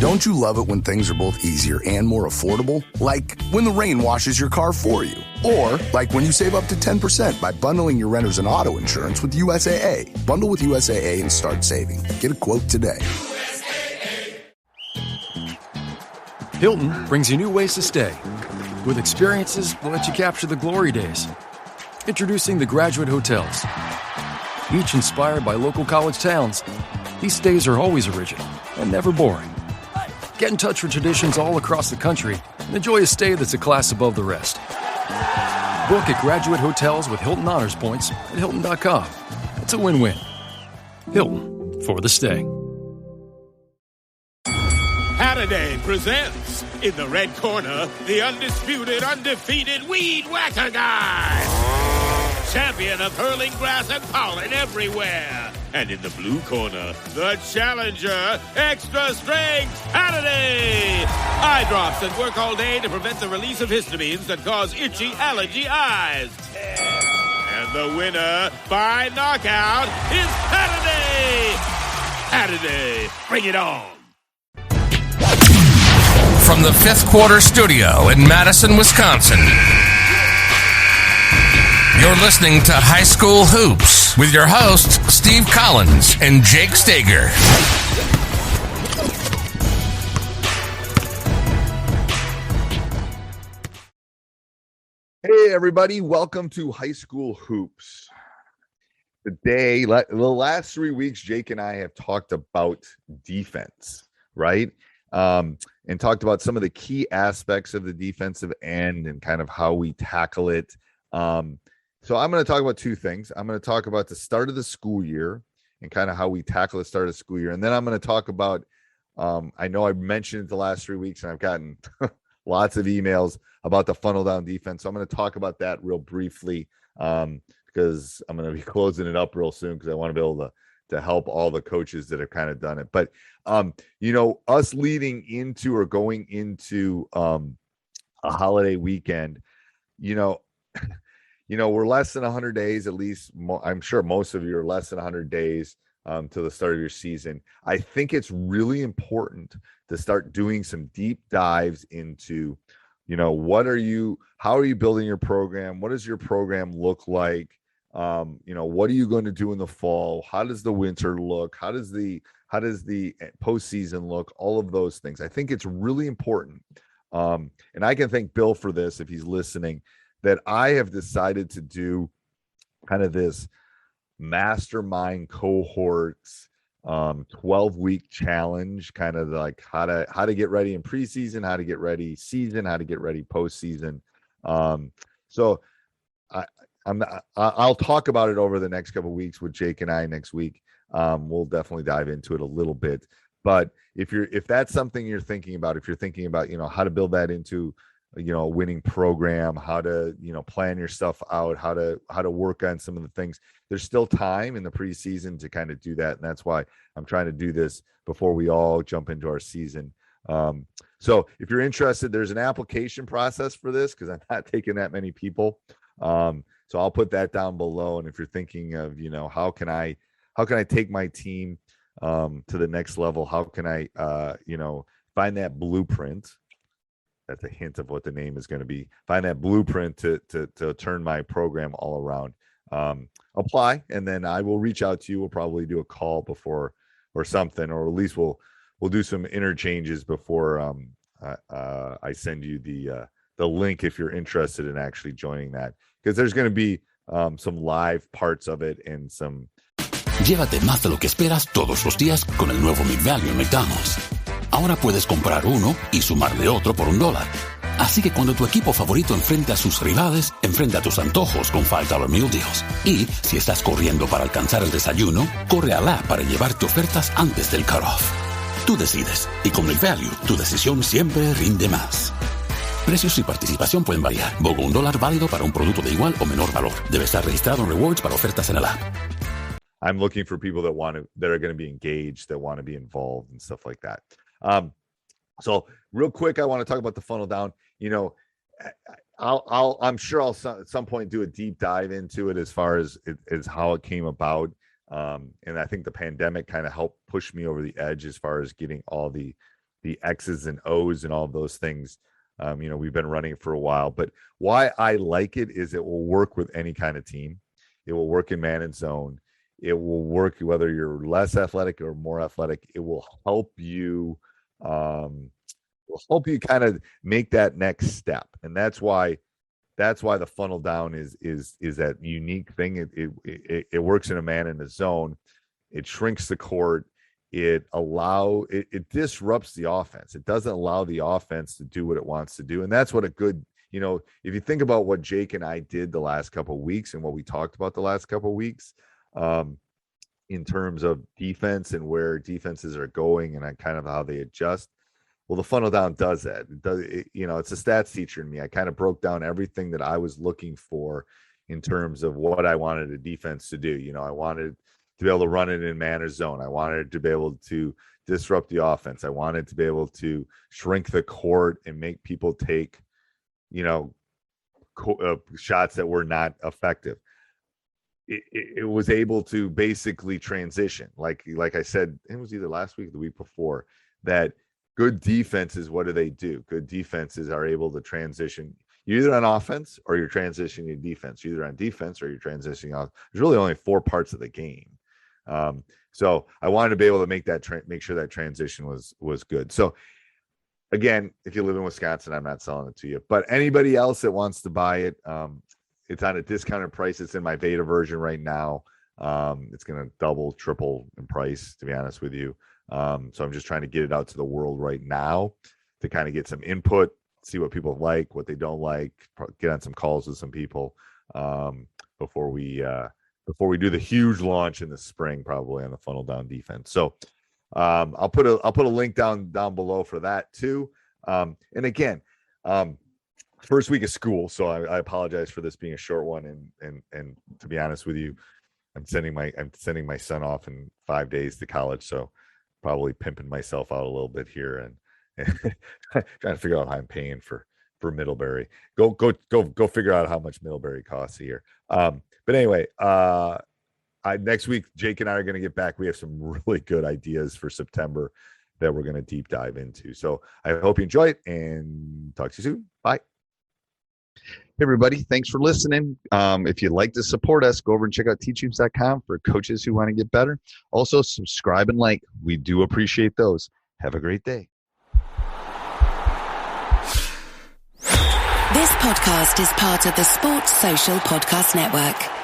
Don't you love it when things are both easier and more affordable? Like when the rain washes your car for you. Or like when you save up to 10% by bundling your renters and auto insurance with USAA. Bundle with USAA and start saving. Get a quote today. Hilton brings you new ways to stay, with experiences that let you capture the glory days. Introducing the Graduate Hotels. Each inspired by local college towns, these stays are always original and never boring. Get in touch with traditions all across the country and enjoy a stay that's a class above the rest. Book at Graduate Hotels with Hilton Honors Points at Hilton.com. It's a win-win. Hilton, for the stay. Saturday presents, in the red corner, the undisputed, undefeated Weed Whacker Guy. Champion of hurling grass and pollen everywhere. And in the blue corner, the challenger, extra strength Saturday. Eye drops that work all day to prevent the release of histamines that cause itchy allergy eyes. And the winner by knockout is Saturday. Saturday, bring it on. From the Fifth Quarter Studio in Madison, Wisconsin, you're listening to High School Hoops with your hosts, Steve Collins and Jake Steger. Hey, everybody. Welcome to High School Hoops. Today, the last 3 weeks, Jake and I have talked about defense, right? And talked about some of the key aspects of the defensive end and kind of how we tackle it. So I'm going to talk about two things. I'm going to talk about the start of the school year and kind of how we tackle the start of the school year. And then I'm going to talk about, I know I've mentioned it the last 3 weeks and I've gotten lots of emails about the funnel down defense. So I'm going to talk about that real briefly because I'm going to be closing it up real soon because I want to be able to help all the coaches that have kind of done it. But, us leading into or going into a holiday weekend, we're less than 100 days, at least. I'm sure most of you are less than 100 days to the start of your season. I think it's really important to start doing some deep dives into, how are you building your program? What does your program look like? What are you going to do in the fall? How does the winter look? How does the postseason look? All of those things. I think it's really important. And I can thank Bill for this if he's listening, that I have decided to do kind of this mastermind cohorts 12-week challenge, kind of like how to get ready in preseason, how to get ready season, how to get ready postseason. So I'll talk about it over the next couple of weeks with Jake and I next week. We'll definitely dive into it a little bit. But if that's something you're thinking about, if you're thinking about, how to build that into, a winning program, how to, plan your stuff out, how to work on some of the things, there's still time in the preseason to kind of do that. And that's why I'm trying to do this before we all jump into our season. So if you're interested, there's an application process for this because I'm not taking that many people. So I'll put that down below. And if you're thinking of, how can I take my team to the next level? How can I, find that blueprint? That's a hint of what the name is going to be. Find that blueprint to turn my program all around. Apply, and then I will reach out to you. We'll probably do a call before or something, or at least we'll do some interchanges before I send you the link if you're interested in actually joining that, because there's going to be some live parts of it and some. Llévate más de lo que esperas todos los días con el nuevo McValue en McDonald's. Ahora puedes comprar uno y sumarle otro por $1. Así que cuando tu equipo favorito enfrente a sus rivales, enfrenta tus antojos con $5 Meal Deals. Y si estás corriendo para alcanzar el desayuno, corre al app para llevarte ofertas antes del cutoff. Tú decides, y con McValue, tu decisión siempre rinde más. Precios y participación pueden variar. BOGO $1 válido para un producto de igual o menor valor. Debe estar registrado en Rewards para ofertas en el app. I'm looking for people that are going to be engaged, that want to be involved and stuff like that. So real quick, I want to talk about the funnel down. I'm sure I'll at some point do a deep dive into it as far as how it came about. And I think the pandemic kind of helped push me over the edge as far as getting all the X's and O's and all of those things. We've been running for a while, but why I like it is it will work with any kind of team. It will work in man and zone. It will work whether you're less athletic or more athletic. It will help you kind of make that next step. And that's why the funnel down is that unique thing. It works in a man in a zone. It shrinks the court. It disrupts the offense. It doesn't allow the offense to do what it wants to do. And that's what a good, if you think about what Jake and I did the last couple of weeks and what we talked about the last couple of weeks, in terms of defense and where defenses are going and kind of how they adjust. Well, the funnel down does that. It's a stats teacher in me. I kind of broke down everything that I was looking for in terms of what I wanted a defense to do. I wanted to be able to run it in man or zone. I wanted to be able to disrupt the offense. I wanted to be able to shrink the court and make people take, shots that were not effective. It was able to basically transition. Like I said, it was either last week or the week before, that good defenses, what do? Good defenses are able to transition. You're either on offense or you're transitioning to defense. You're either on defense or you're transitioning off. There's really only 4 parts of the game. So I wanted to be able to make sure that transition was good. So again, if you live in Wisconsin, I'm not selling it to you, but anybody else that wants to buy it, it's on a discounted price. It's in my beta version right now. It's going to double, triple in price, to be honest with you. So I'm just trying to get it out to the world right now to kind of get some input, see what people like, what they don't like, get on some calls with some people before we do the huge launch in the spring, probably on the funnel down defense. So I'll put a link down below for that too. And again, first week of school, so I apologize for this being a short one. And to be honest with you, I'm sending my son off in 5 days to college, so probably pimping myself out a little bit here and trying to figure out how I'm paying for Middlebury. Go figure out how much Middlebury costs a year. But anyway, next week, Jake and I are going to get back. We have some really good ideas for September that we're going to deep dive into. So I hope you enjoy it and talk to you soon. Bye. Hey, everybody. Thanks for listening. If you'd like to support us, go over and check out teachhoops.com for coaches who want to get better. Also, subscribe and like. We do appreciate those. Have a great day. This podcast is part of the Sports Social Podcast Network.